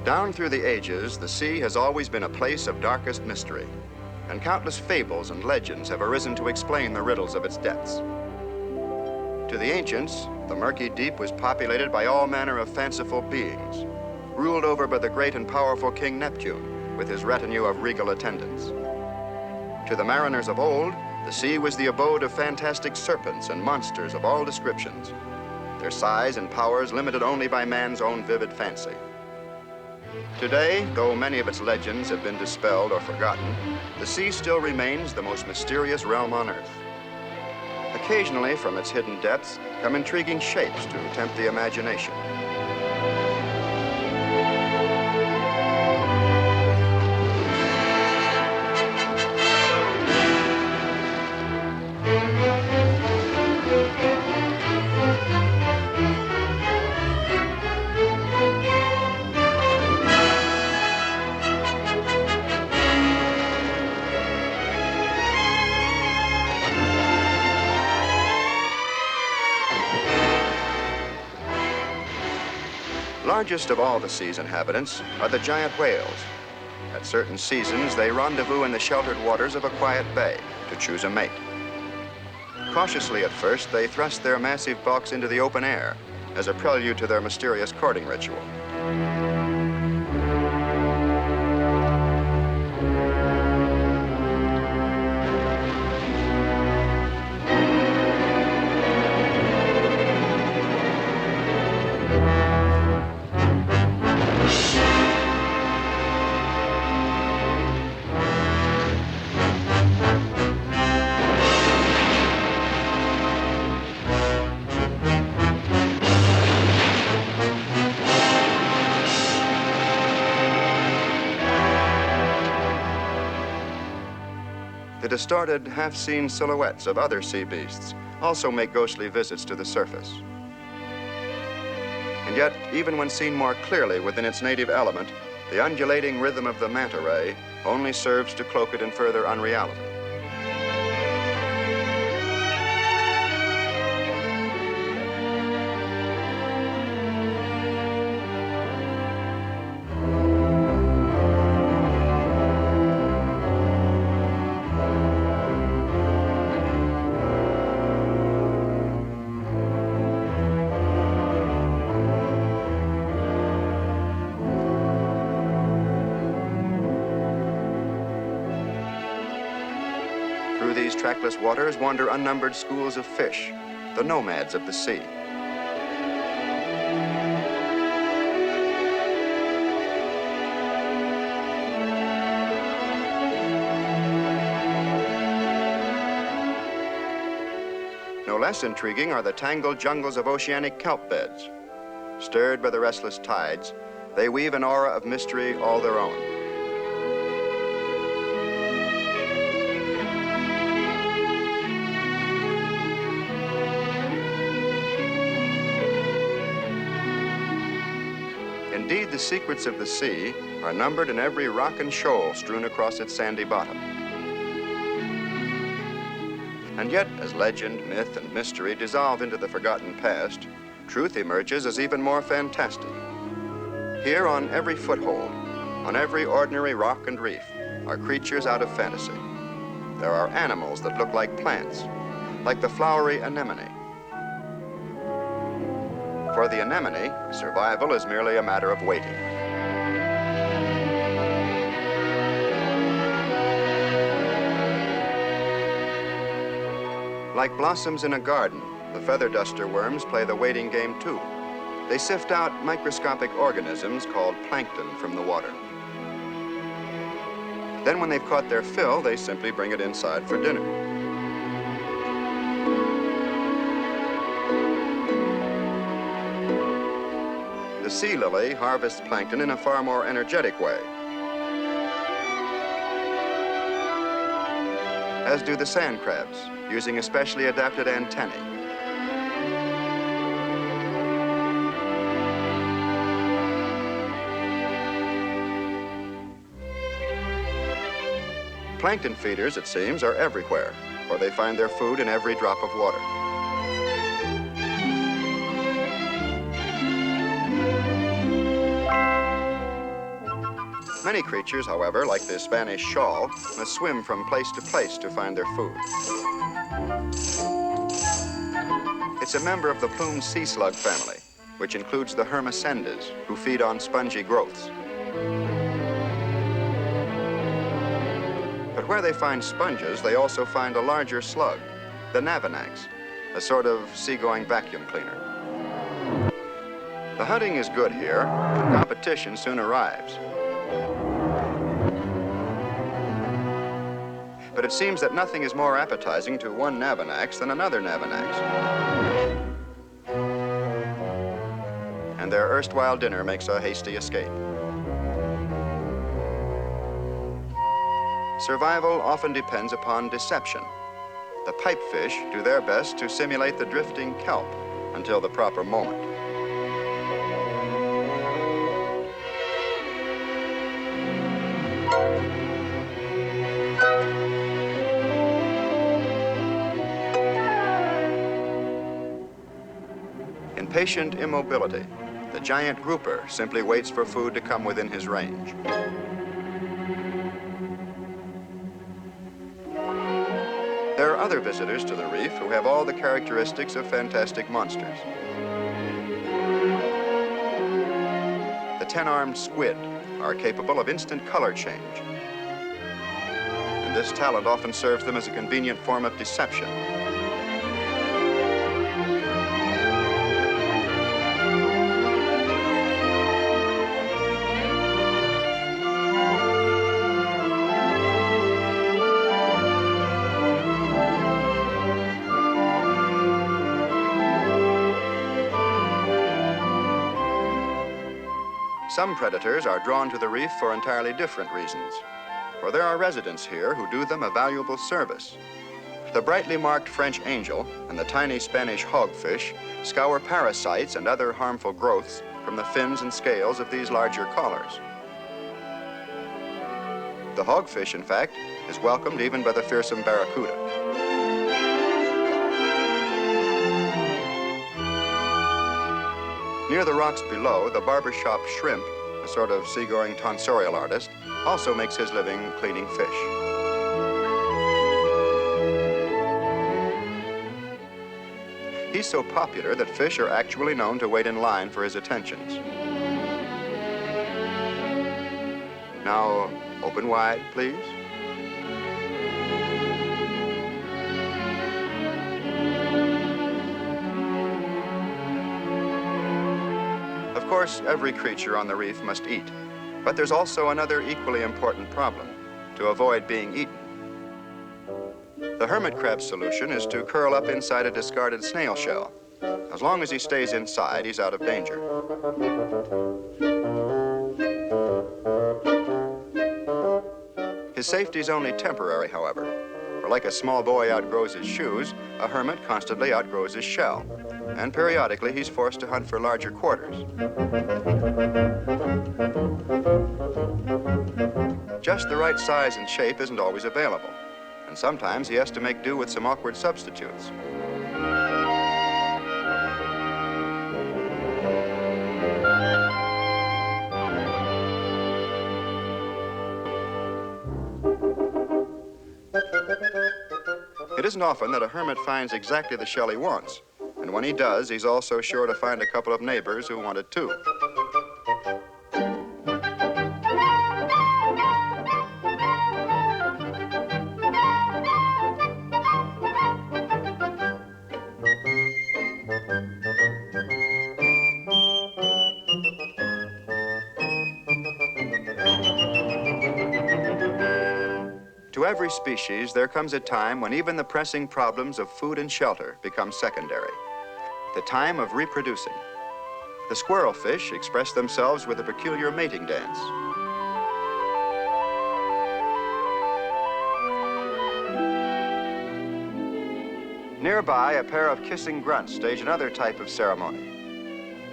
Down through the ages, the sea has always been a place of darkest mystery, and countless fables and legends have arisen to explain the riddles of its depths. To the ancients, the murky deep was populated by all manner of fanciful beings, ruled over by the great and powerful King Neptune with his retinue of regal attendants. To the mariners of old, the sea was the abode of fantastic serpents and monsters of all descriptions, their size and powers limited only by man's own vivid fancy. Today, though many of its legends have been dispelled or forgotten, the sea still remains the most mysterious realm on Earth. Occasionally, from its hidden depths, come intriguing shapes to tempt the imagination. Largest of all the sea's inhabitants are the giant whales. At certain seasons, they rendezvous in the sheltered waters of a quiet bay to choose a mate. Cautiously at first, they thrust their massive bulks into the open air as a prelude to their mysterious courting ritual. The distorted, half-seen silhouettes of other sea beasts also make ghostly visits to the surface. And yet, even when seen more clearly within its native element, the undulating rhythm of the manta ray only serves to cloak it in further unreality. Through these trackless waters wander unnumbered schools of fish, the nomads of the sea. No less intriguing are the tangled jungles of oceanic kelp beds. Stirred by the restless tides, they weave an aura of mystery all their own. Indeed, the secrets of the sea are numbered in every rock and shoal strewn across its sandy bottom. And yet, as legend, myth, and mystery dissolve into the forgotten past, truth emerges as even more fantastic. Here, on every foothold, on every ordinary rock and reef, are creatures out of fantasy. There are animals that look like plants, like the flowery anemone. For the anemone, survival is merely a matter of waiting. Like blossoms in a garden, the feather duster worms play the waiting game too. They sift out microscopic organisms called plankton from the water. Then when they've caught their fill, they simply bring it inside for dinner. The sea lily harvests plankton in a far more energetic way, as do the sand crabs, using especially adapted antennae. Plankton feeders, it seems, are everywhere, for they find their food in every drop of water. Many creatures, however, like the Spanish shawl, must swim from place to place to find their food. It's a member of the plumed sea slug family, which includes the hermescendas, who feed on spongy growths. But where they find sponges, they also find a larger slug, the navanax, a sort of seagoing vacuum cleaner. The hunting is good here, and competition soon arrives. But it seems that nothing is more appetizing to one navanax than another navanax. And their erstwhile dinner makes a hasty escape. Survival often depends upon deception. The pipefish do their best to simulate the drifting kelp until the proper moment. In patient immobility, the giant grouper simply waits for food to come within his range. There are other visitors to the reef who have all the characteristics of fantastic monsters. The 10-armed squid are capable of instant color change. And this talent often serves them as a convenient form of deception. Some predators are drawn to the reef for entirely different reasons, for there are residents here who do them a valuable service. The brightly marked French angel and the tiny Spanish hogfish scour parasites and other harmful growths from the fins and scales of these larger callers. The hogfish, in fact, is welcomed even by the fearsome barracuda. Near the rocks below, the barbershop shrimp, a sort of seagoing tonsorial artist, also makes his living cleaning fish. He's so popular that fish are actually known to wait in line for his attentions. Now, open wide, please. Of course, every creature on the reef must eat, but there's also another equally important problem: to avoid being eaten. The hermit crab's solution is to curl up inside a discarded snail shell. As long as he stays inside, he's out of danger. His safety is only temporary, however, for like a small boy outgrows his shoes, a hermit constantly outgrows his shell, and periodically he's forced to hunt for larger quarters. Just the right size and shape isn't always available, and sometimes he has to make do with some awkward substitutes. It isn't often that a hermit finds exactly the shell he wants, and when he does, he's also sure to find a couple of neighbors who want it too. To every species, there comes a time when even the pressing problems of food and shelter become secondary. The time of reproducing. The squirrelfish express themselves with a peculiar mating dance. Nearby, a pair of kissing grunts stage another type of ceremony.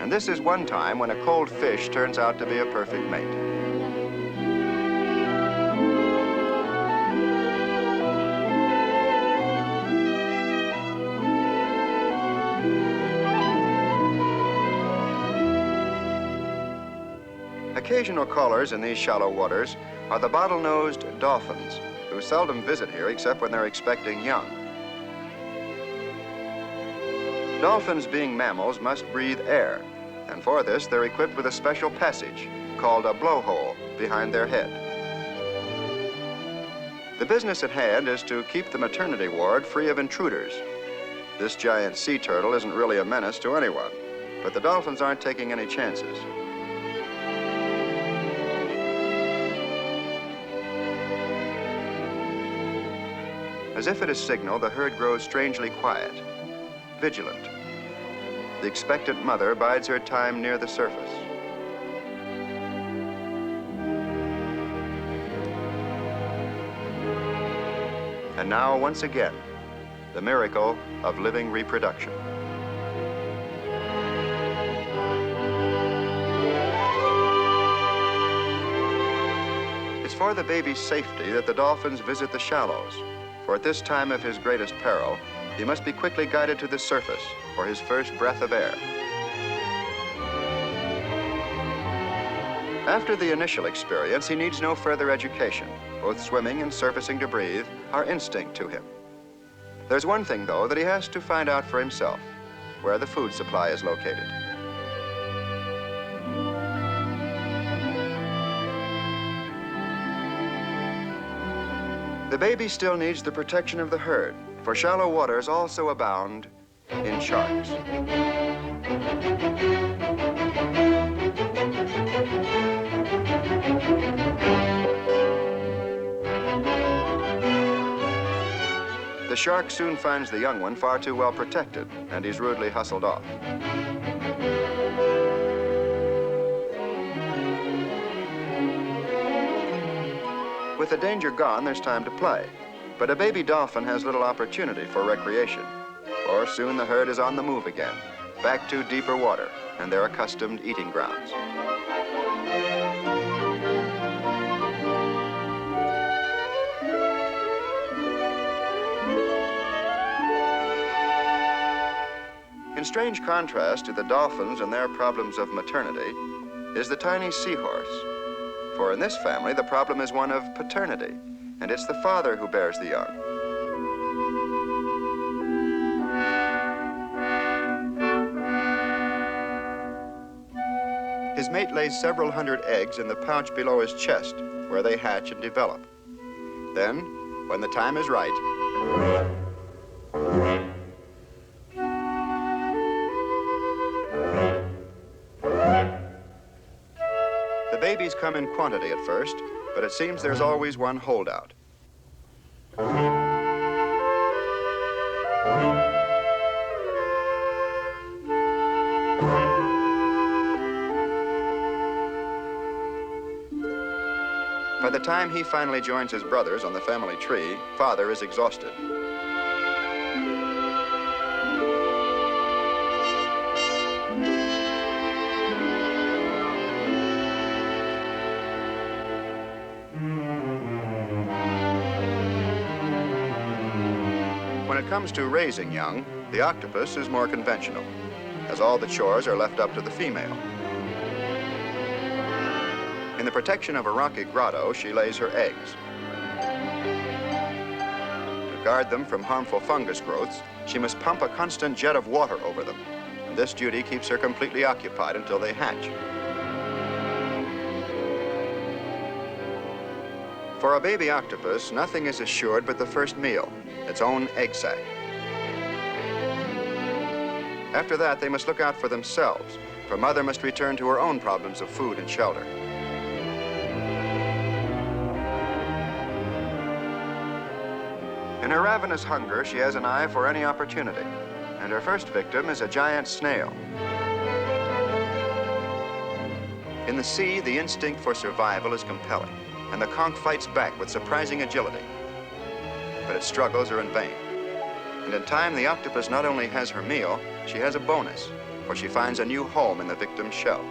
And this is one time when a cold fish turns out to be a perfect mate. Occasional callers in these shallow waters are the bottle-nosed dolphins, who seldom visit here except when they're expecting young. Dolphins, being mammals, must breathe air, and for this they're equipped with a special passage called a blowhole behind their head. The business at hand is to keep the maternity ward free of intruders. This giant sea turtle isn't really a menace to anyone, but the dolphins aren't taking any chances. As if at a signal, the herd grows strangely quiet, vigilant. The expectant mother bides her time near the surface. And now, once again, the miracle of living reproduction. It's for the baby's safety that the dolphins visit the shallows, for at this time of his greatest peril, he must be quickly guided to the surface for his first breath of air. After the initial experience, he needs no further education. Both swimming and surfacing to breathe are instinct to him. There's one thing, though, that he has to find out for himself, where the food supply is located. The baby still needs the protection of the herd, for shallow waters also abound in sharks. The shark soon finds the young one far too well protected, and he's rudely hustled off. With the danger gone, there's time to play. But a baby dolphin has little opportunity for recreation, for soon the herd is on the move again, back to deeper water and their accustomed eating grounds. In strange contrast to the dolphins and their problems of maternity is the tiny seahorse. For in this family, the problem is one of paternity, and it's the father who bears the young. His mate lays several hundred eggs in the pouch below his chest, where they hatch and develop. Then, when the time is right, the babies come in quantity at first, but it seems there's always one holdout. By the time he finally joins his brothers on the family tree, father is exhausted. When it comes to raising young, the octopus is more conventional, as all the chores are left up to the female. In the protection of a rocky grotto, she lays her eggs. To guard them from harmful fungus growths, she must pump a constant jet of water over them, and this duty keeps her completely occupied until they hatch. For a baby octopus, nothing is assured but the first meal, its own egg sac. After that, they must look out for themselves, for mother must return to her own problems of food and shelter. In her ravenous hunger, she has an eye for any opportunity, and her first victim is a giant snail. In the sea, the instinct for survival is compelling, and the conch fights back with surprising agility. But its struggles are in vain. And in time, the octopus not only has her meal, she has a bonus, for she finds a new home in the victim's shell.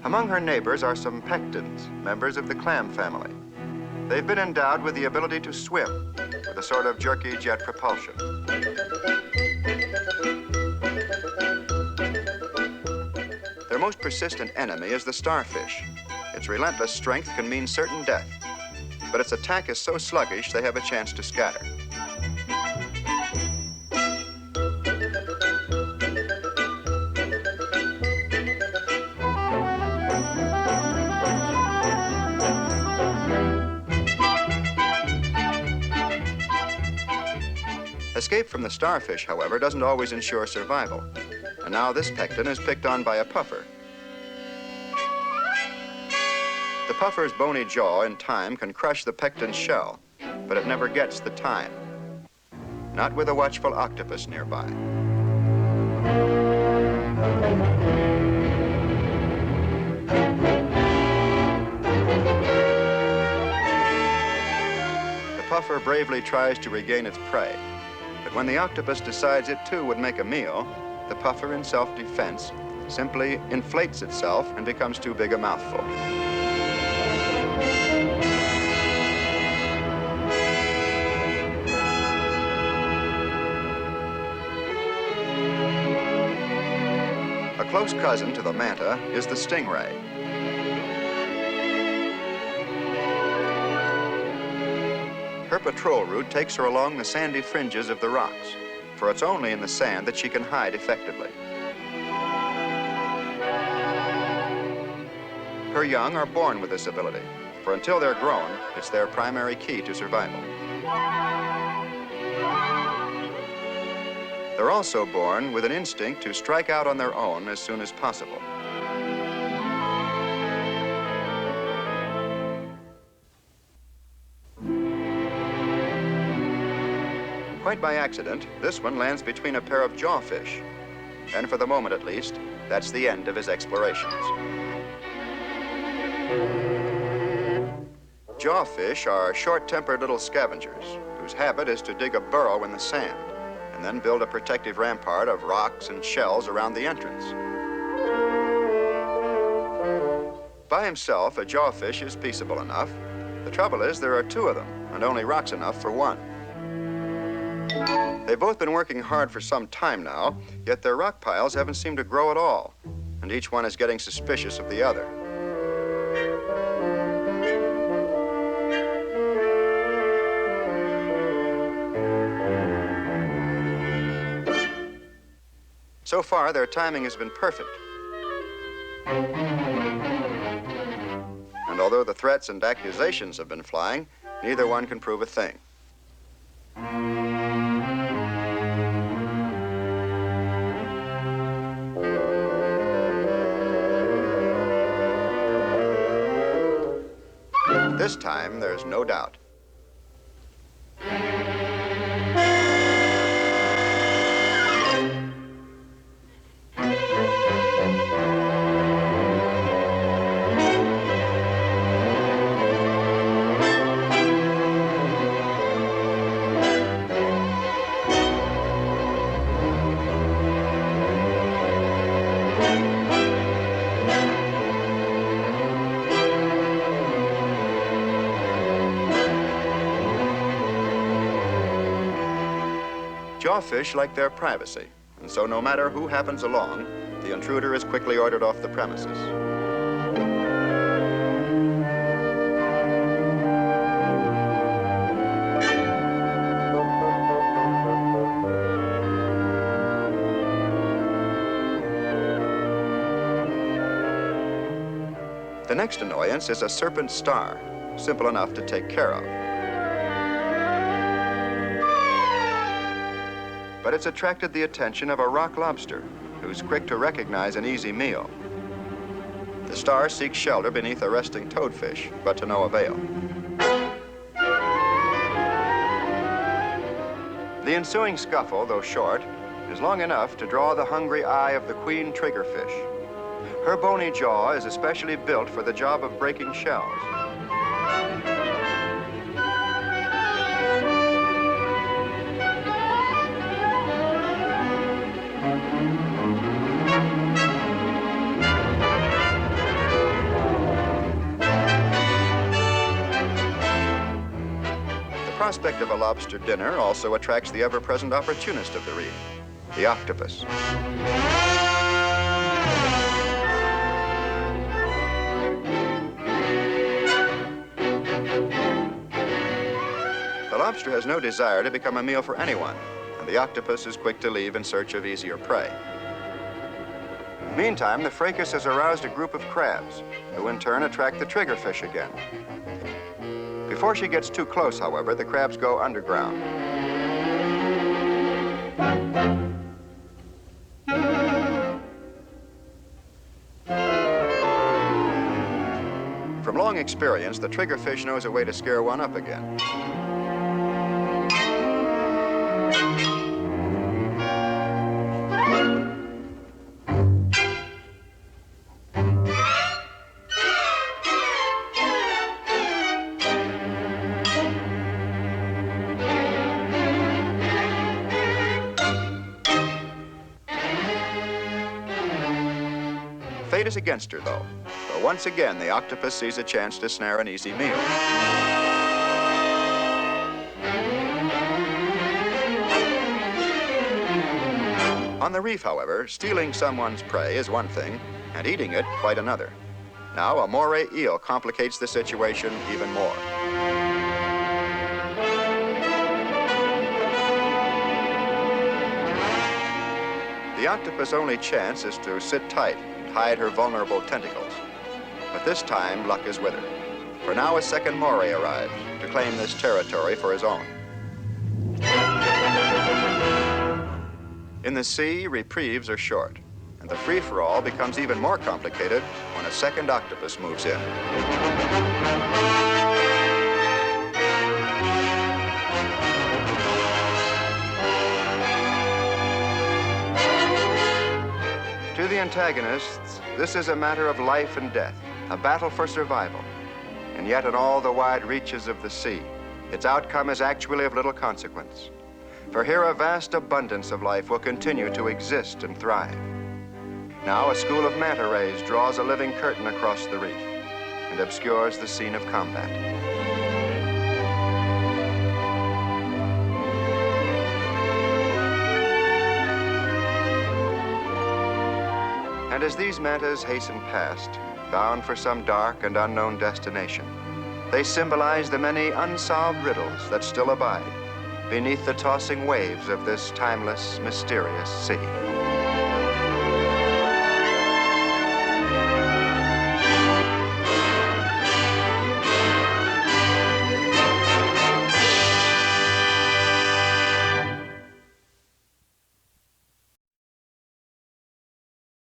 Among her neighbors are some pectins, members of the clam family. They've been endowed with the ability to swim, with a sort of jerky jet propulsion. most persistent enemy is the starfish. Its relentless strength can mean certain death, but its attack is so sluggish they have a chance to scatter. Escape from the starfish, however, doesn't always ensure survival. And now this pecten is picked on by a puffer. The puffer's bony jaw in time can crush the pecten's shell, but it never gets the time. Not with a watchful octopus nearby. The puffer bravely tries to regain its prey. But when the octopus decides it too would make a meal, the puffer, in self-defense, simply inflates itself and becomes too big a mouthful. A close cousin to the manta is the stingray. Her patrol route takes her along the sandy fringes of the rocks, for it's only in the sand that she can hide effectively. Her young are born with this ability, for until they're grown, it's their primary key to survival. They're also born with an instinct to strike out on their own as soon as possible. Quite by accident, this one lands between a pair of jawfish. And for the moment at least, that's the end of his explorations. Jawfish are short-tempered little scavengers whose habit is to dig a burrow in the sand and then build a protective rampart of rocks and shells around the entrance. By himself, a jawfish is peaceable enough. The trouble is there are two of them and only rocks enough for one. They've both been working hard for some time now, yet their rock piles haven't seemed to grow at all, and each one is getting suspicious of the other. So far, their timing has been perfect. And although the threats and accusations have been flying, neither one can prove a thing. This time, there's no doubt. Jawfish like their privacy, and so no matter who happens along, the intruder is quickly ordered off the premises. The next annoyance is a serpent star, simple enough to take care of. But it's attracted the attention of a rock lobster, who's quick to recognize an easy meal. The star seeks shelter beneath a resting toadfish, but to no avail. The ensuing scuffle, though short, is long enough to draw the hungry eye of the queen triggerfish. Her bony jaw is especially built for the job of breaking shells. The prospect of a lobster dinner also attracts the ever-present opportunist of the reef, the octopus. lobster has no desire to become a meal for anyone, and the octopus is quick to leave in search of easier prey. Meantime, the fracas has aroused a group of crabs, who in turn attract the triggerfish again. Before she gets too close, however, the crabs go underground. From long experience, the triggerfish knows a way to scare one up again. Fate is against her, though. For once again, the octopus sees a chance to snare an easy meal. On the reef, however, stealing someone's prey is one thing, and eating it quite another. Now, a moray eel complicates the situation even more. The octopus' only chance is to sit tight and hide her vulnerable tentacles. But this time, luck is with her. For now, a second moray arrives to claim this territory for his own. In the sea, reprieves are short, and the free-for-all becomes even more complicated when a second octopus moves in. To the antagonists, this is a matter of life and death, a battle for survival. And yet in all the wide reaches of the sea, its outcome is actually of little consequence. For here a vast abundance of life will continue to exist and thrive. Now a school of manta rays draws a living curtain across the reef and obscures the scene of combat. And as these mantas hasten past, bound for some dark and unknown destination, they symbolize the many unsolved riddles that still abide beneath the tossing waves of this timeless, mysterious sea.